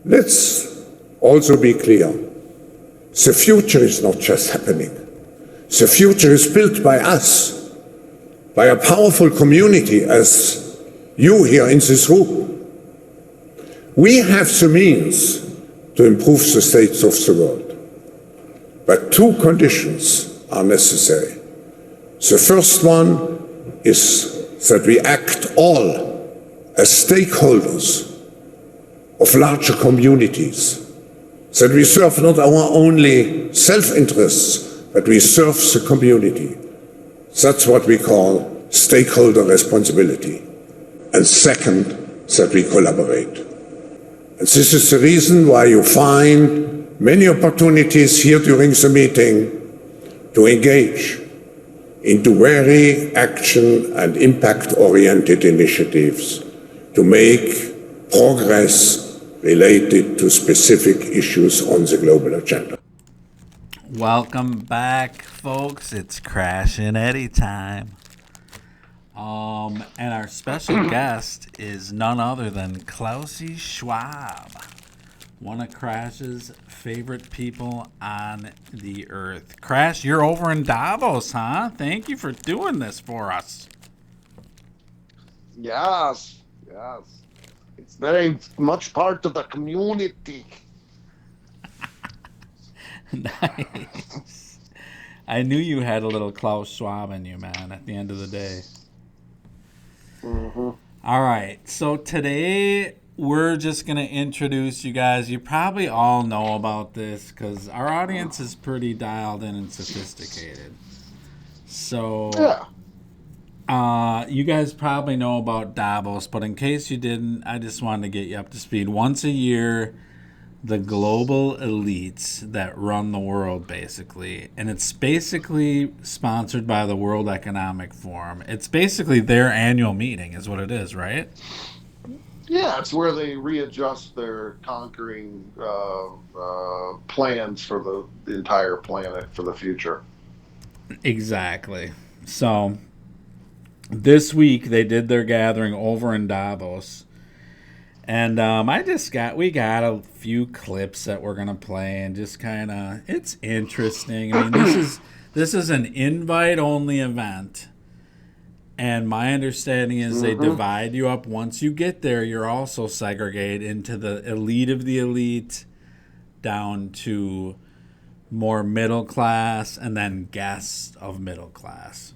Let's also be clear. The future is not just happening. The future is built by us, by a powerful community as you here in this room. We have the means to improve the state of the world. But two conditions are necessary. The first one is that we act all as stakeholders of larger communities, that we serve not our only self-interests, but we serve the community. That's what we call stakeholder responsibility. And second, that we collaborate. And this is the reason why you find many opportunities here during the meeting to engage into very action and impact-oriented initiatives to make progress related to specific issues on the global agenda. Welcome back, folks. It's Crash and Eddie time. And our special guest is none other than Klausy Schwab, one of Crash's favorite people on the earth. Crash, you're over in Davos, huh? Thank you for doing this for us. Yes. It's very much part of the community. Nice. I knew you had a little Klaus Schwab in you, man, at the end of the day. Mm-hmm. All right, so today we're just going to introduce you guys. You probably all know about this because our audience is pretty dialed in and sophisticated. So, you guys probably know about Davos, but in case you didn't, I just wanted to get you up to speed. Once a year, the global elites that run the world, basically, and it's basically sponsored by the World Economic Forum. It's basically their annual meeting is what it is, right? Yeah, it's where they readjust their conquering plans for the entire planet for the future. Exactly. So this week they did their gathering over in Davos. And we got a few clips that we're gonna play, and just kind of, it's interesting. I mean, this is an invite-only event, and my understanding is they divide you up. Once you get there, you're also segregated into the elite of the elite, down to more middle class, and then guests of middle class,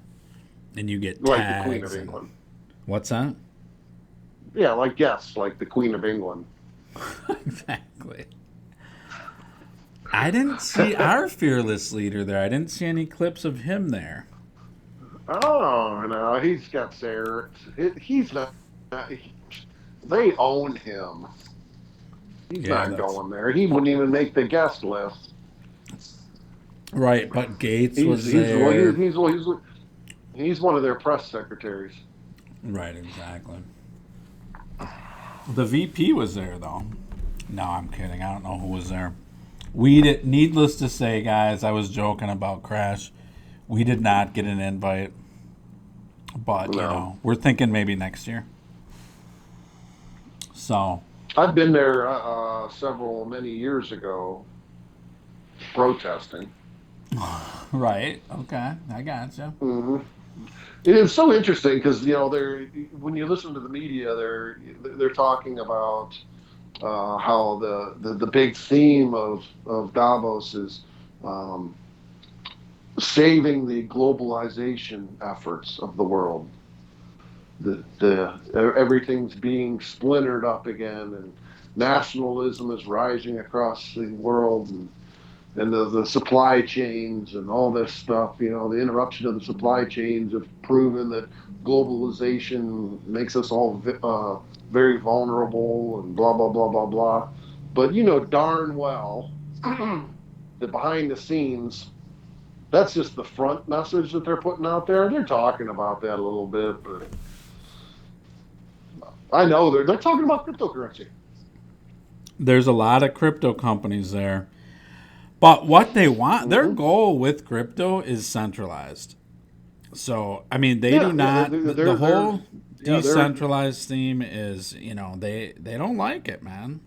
and you get tags. Like the Queen of England. What's that? Yeah, like guests, like the Queen of England. Exactly. I didn't see our fearless leader there. I didn't see any clips of him there. Oh, no, he's got there. He's not. They own him. He's not going there. He wouldn't even make the guest list. Right, but Gates was there. He's one of their press secretaries. Right, exactly. The VP was there, though. No, I'm kidding. I don't know who was there. Needless to say, guys, I was joking about Crash. We did not get an invite. But, we're thinking maybe next year. So. I've been there many years ago, protesting. Right. Okay. I gotcha. Mm-hmm. It is so interesting because when you listen to the media, they're talking about how the big theme of Davos is saving the globalization efforts of the world. Everything's being splintered up again, and nationalism is rising across the world, and the supply chains and all this stuff, the interruption of the supply chains have proven that globalization makes us all very vulnerable and blah, blah, blah, blah, blah. But darn well that behind the scenes, that's just the front message that they're putting out there. They're talking about that a little bit, but I know they're talking about cryptocurrency. There's a lot of crypto companies there. But what they want, their goal with crypto is centralized. So, I mean, they do not, the whole decentralized theme is, they don't like it, man.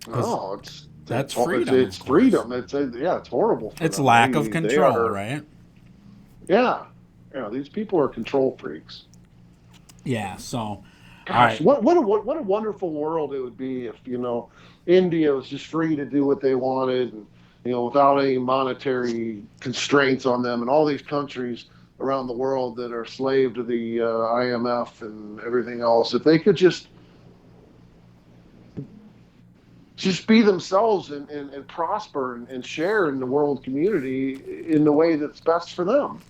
because No, that's freedom, it's of course. freedom. Yeah, it's horrible for It's them. lack of They control, are, right? yeah, yeah. These people are control freaks. Yeah. So, all Gosh, right. what a wonderful world it would be if India was just free to do what they wanted, and without any monetary constraints on them, and all these countries around the world that are slave to the IMF and everything else, if they could just be themselves and prosper and share in the world community in the way that's best for them,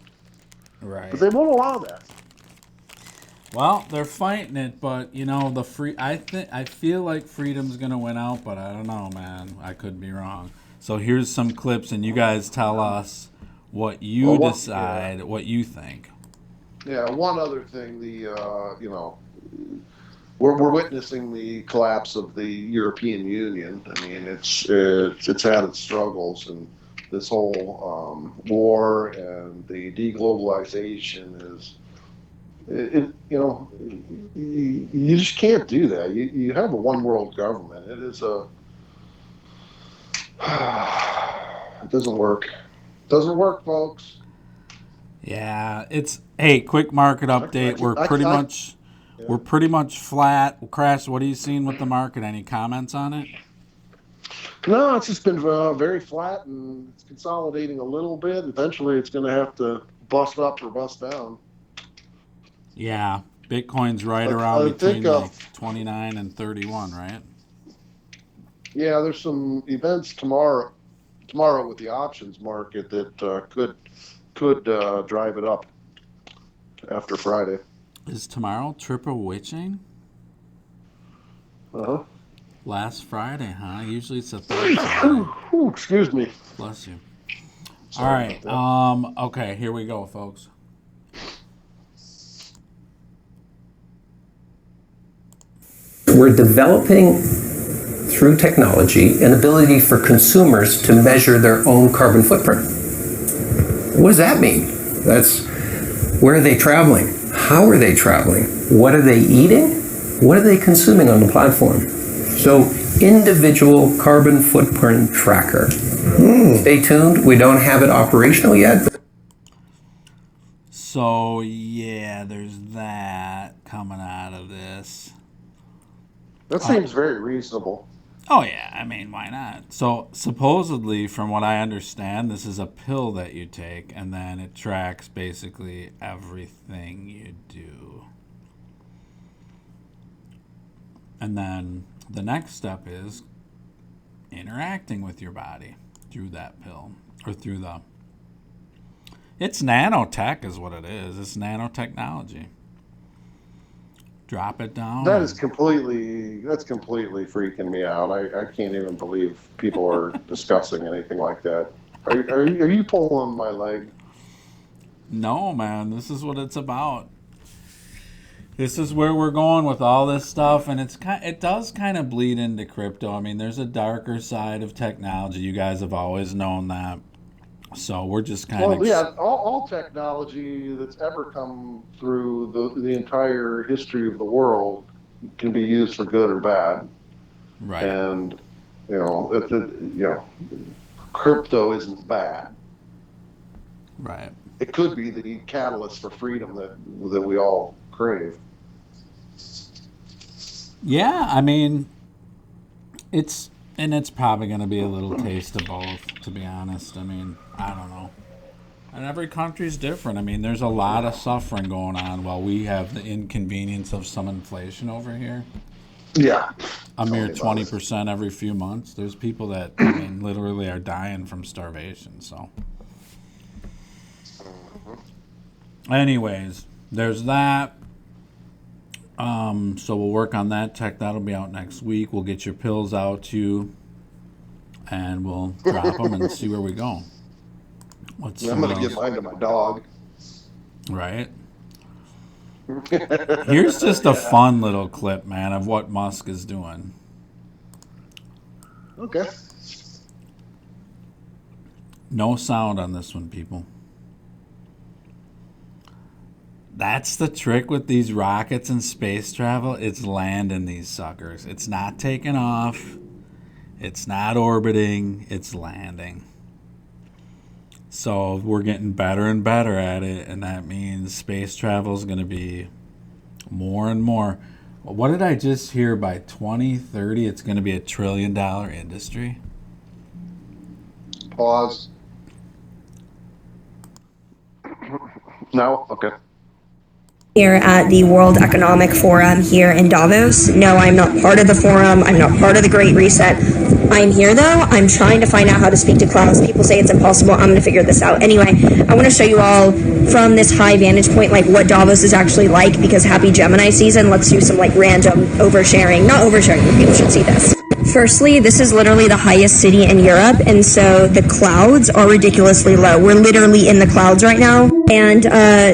but Right. they won't allow that. Well, they're fighting it, but the free. I feel like freedom's gonna win out, but I don't know, man. I could be wrong. So here's some clips, and you guys tell us what Well, you decide, what you think. one other thing, the we're witnessing the collapse of the European Union. I mean, it's had its struggles, and this whole war and the deglobalization is you just can't do that. You have a one world government. It is a it doesn't work. Doesn't work, folks. Yeah, it's hey, quick market update. We're Yeah. pretty much flat. Crash, what are you seeing with the market? Any comments on it? No, it's just been very flat, and it's consolidating a little bit. Eventually, it's going to have to bust up or bust down. Yeah, Bitcoin's right around I think, between like 29 and 31, right? yeah, there's some events tomorrow with the options market that could drive it up after Friday. Is tomorrow triple witching? Uh Last Friday, huh? Usually it's the third Friday. huh. Excuse me. Bless you. All Sorry right. about that. Okay, here we go, folks. We're developing through technology an ability for consumers to measure their own carbon footprint. What does that mean? That's where are they traveling? How are they traveling? What are they eating? What are they consuming on the platform? So, individual carbon footprint tracker. Stay tuned. We don't have it operational yet. So, yeah, there's that coming out of this. That seems very reasonable. Oh, yeah, I mean, why not? So, supposedly, from what I understand, this is a pill that you take, and then it tracks basically everything you do. And then the next step is interacting with your body through that pill, or through the. It's nanotech, is what it is. It's nanotechnology. Drop it down. That's completely freaking me out. I can't even believe people are discussing anything like that. Are you pulling my leg? No, man, this is what it's about. This is where we're going with all this stuff, and it does kind of bleed into crypto. I mean, there's a darker side of technology. You guys have always known that. So we're just kind of. Well, yeah, all technology that's ever come through the entire history of the world can be used for good or bad. Right. And crypto isn't bad. Right. It could be the catalyst for freedom that we all crave. Yeah, I mean, it's probably going to be a little taste of both, to be honest. I mean, I don't know. And every country's different. I mean, there's a lot of suffering going on while we have the inconvenience of some inflation over here. Yeah. A mere 20% every few months. There's people that, I mean, literally are dying from starvation. So, anyways, there's that. So we'll work on that tech. That'll be out next week. We'll get your pills out to you, and we'll drop them and see where we go. I'm going to give mine to my dog. Right. Here's just a fun little clip, man, of what Musk is doing. Okay. No sound on this one, people. That's the trick with these rockets and space travel. It's landing these suckers. It's not taking off. It's not orbiting, it's landing. So we're getting better and better at it, and that means space travel is going to be more and more. What did I just hear? By 2030, it's going to be $1 trillion industry. Pause. No? Okay. Here at the World Economic Forum here in Davos. No, I'm not part of the forum. I'm not part of the Great Reset. I'm here though. I'm trying to find out how to speak to clouds. People say it's impossible. I'm going to figure this out. Anyway, I want to show you all from this high vantage point, like what Davos is actually like, because happy Gemini season. Let's do some like random oversharing. Not oversharing, people should see this. Firstly, this is literally the highest city in Europe, and so the clouds are ridiculously low. We're literally in the clouds right now. And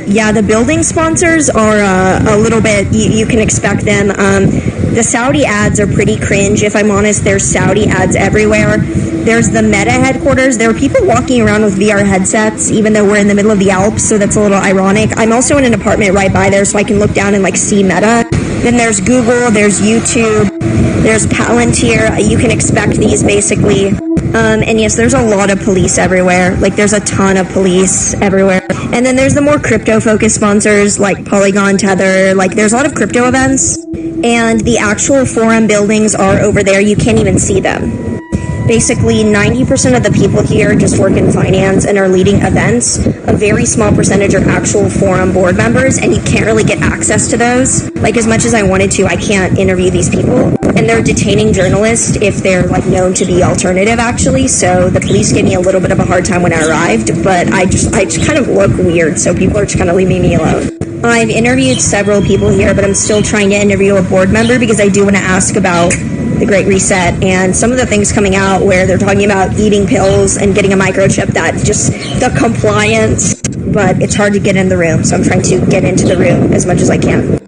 yeah, the building sponsors are a little bit, you can expect them. The Saudi ads are pretty cringe, if I'm honest. There's Saudi ads everywhere. There's the Meta headquarters. There are people walking around with VR headsets, even though we're in the middle of the Alps, so that's a little ironic. I'm also in an apartment right by there, so I can look down and like see Meta. Then there's Google, there's YouTube, there's Palantir. You can expect these basically. And yes, there's a lot of police everywhere. Like there's a ton of police everywhere. And then there's the more crypto-focused sponsors like Polygon, Tether. Like there's a lot of crypto events. And the actual forum buildings are over there. You can't even see them. Basically, 90% of the people here just work in finance and are leading events. A very small percentage are actual forum board members, and you can't really get access to those. Like, as much as I wanted to, I can't interview these people. And they're detaining journalists if they're, like, known to be alternative, actually. So the police gave me a little bit of a hard time when I arrived, but I just kind of look weird, so people are just kind of leaving me alone. I've interviewed several people here, but I'm still trying to interview a board member because I do want to ask about the Great Reset and some of the things coming out where they're talking about eating pills and getting a microchip, that just the compliance, but it's hard to get in the room, so I'm trying to get into the room as much as I can.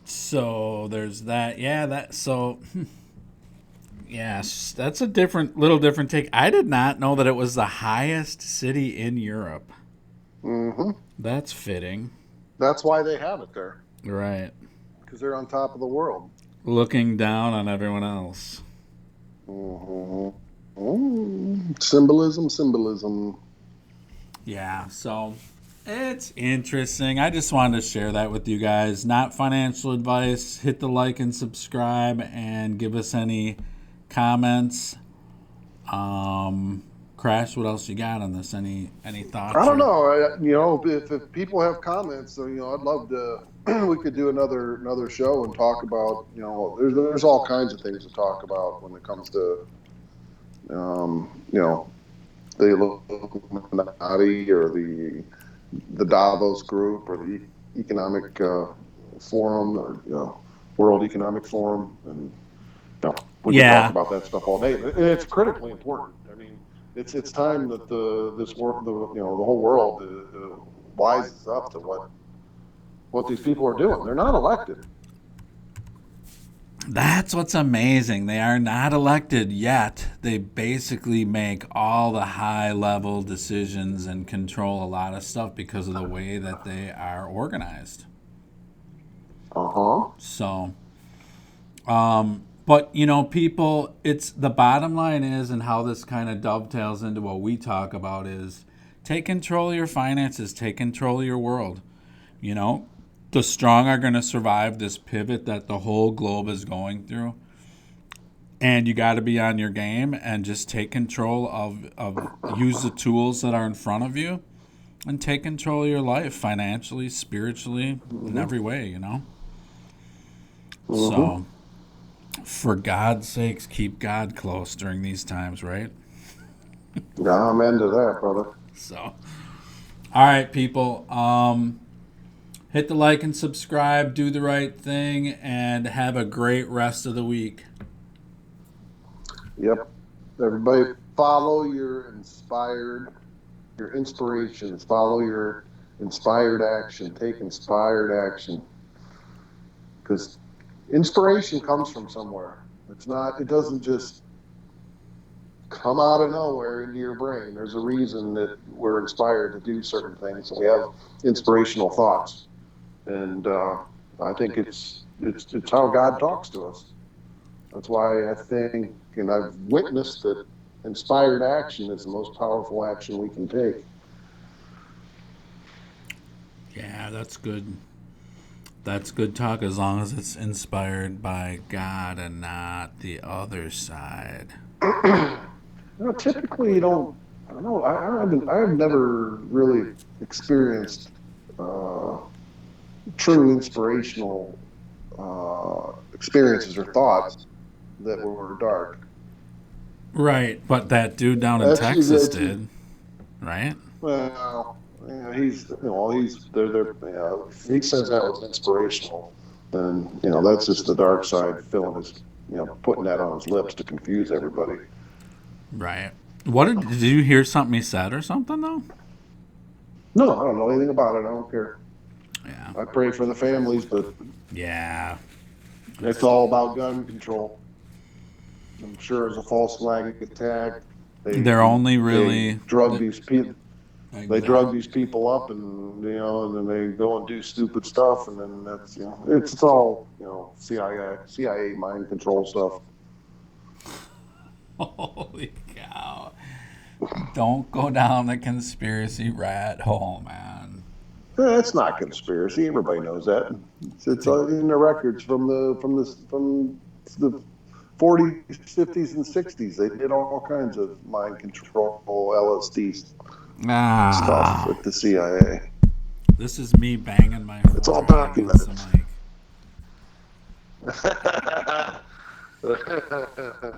So there's that. Yeah, yes, that's a little different take. I did not know that it was the highest city in Europe. Mm-hmm. That's fitting. That's why they have it there. Right. Because they're on top of the world. Looking down on everyone else. Mm-hmm. Symbolism. Yeah, so it's interesting. I just wanted to share that with you guys. Not financial advice. Hit the like and subscribe and give us any comments. Crash, what else you got on this? Any thoughts? I don't know. If people have comments, so I'd love to. We could do another show and talk about. There's all kinds of things to talk about when it comes to, the Illuminati or the Davos group or the Economic Forum or World Economic Forum, and we can talk about that stuff all day. It's critically important. I mean, it's time that the whole world wises up to what these people are doing. They're not elected. That's what's amazing. They are not elected yet. They basically make all the high-level decisions and control a lot of stuff because of the way that they are organized. So, but people, it's the bottom line is, and how this kind of dovetails into what we talk about is, take control of your finances, take control of your world. The strong are going to survive this pivot that the whole globe is going through. And you got to be on your game and just take control of use the tools that are in front of you and take control of your life financially, spiritually, in every way, So, for God's sakes, keep God close during these times, right? Yeah, I'm into that, brother. So, all right, people. Hit the like and subscribe, do the right thing, and have a great rest of the week. Yep. Everybody follow your inspirations. Follow your inspired action. Take inspired action. Because inspiration comes from somewhere. It doesn't just come out of nowhere into your brain. There's a reason that we're inspired to do certain things. We have inspirational thoughts. And I think it's how God talks to us. That's why I think, and I've witnessed that inspired action is the most powerful action we can take. Yeah, that's good. That's good talk as long as it's inspired by God and not the other side. Typically, you don't. I don't know. I've never really experienced uh, true inspirational experiences or thoughts that were dark. Right, but that dude down in Actually, Texas did, right? well, yeah, if he says that was inspirational, then that's just the dark side filling his, putting that on his lips to confuse everybody. Right. Did you hear something he said or something though? No, I don't know anything about it. I don't care. Yeah. I pray for the families, but Yeah. it's all about gun control. I'm sure it was a false flag attack. They're only They really drug these people. They drug exactly. these people up, and and then they go and do stupid stuff, and then that's it's all CIA mind control stuff. Holy cow. Don't go down the conspiracy rat hole, man. It's not conspiracy. Everybody knows that. It's in the records from the 40s, 50s, and 60s. They did all kinds of mind control, LSD stuff Ah. at the CIA. This is me banging my It's all forehead against documented. the mic.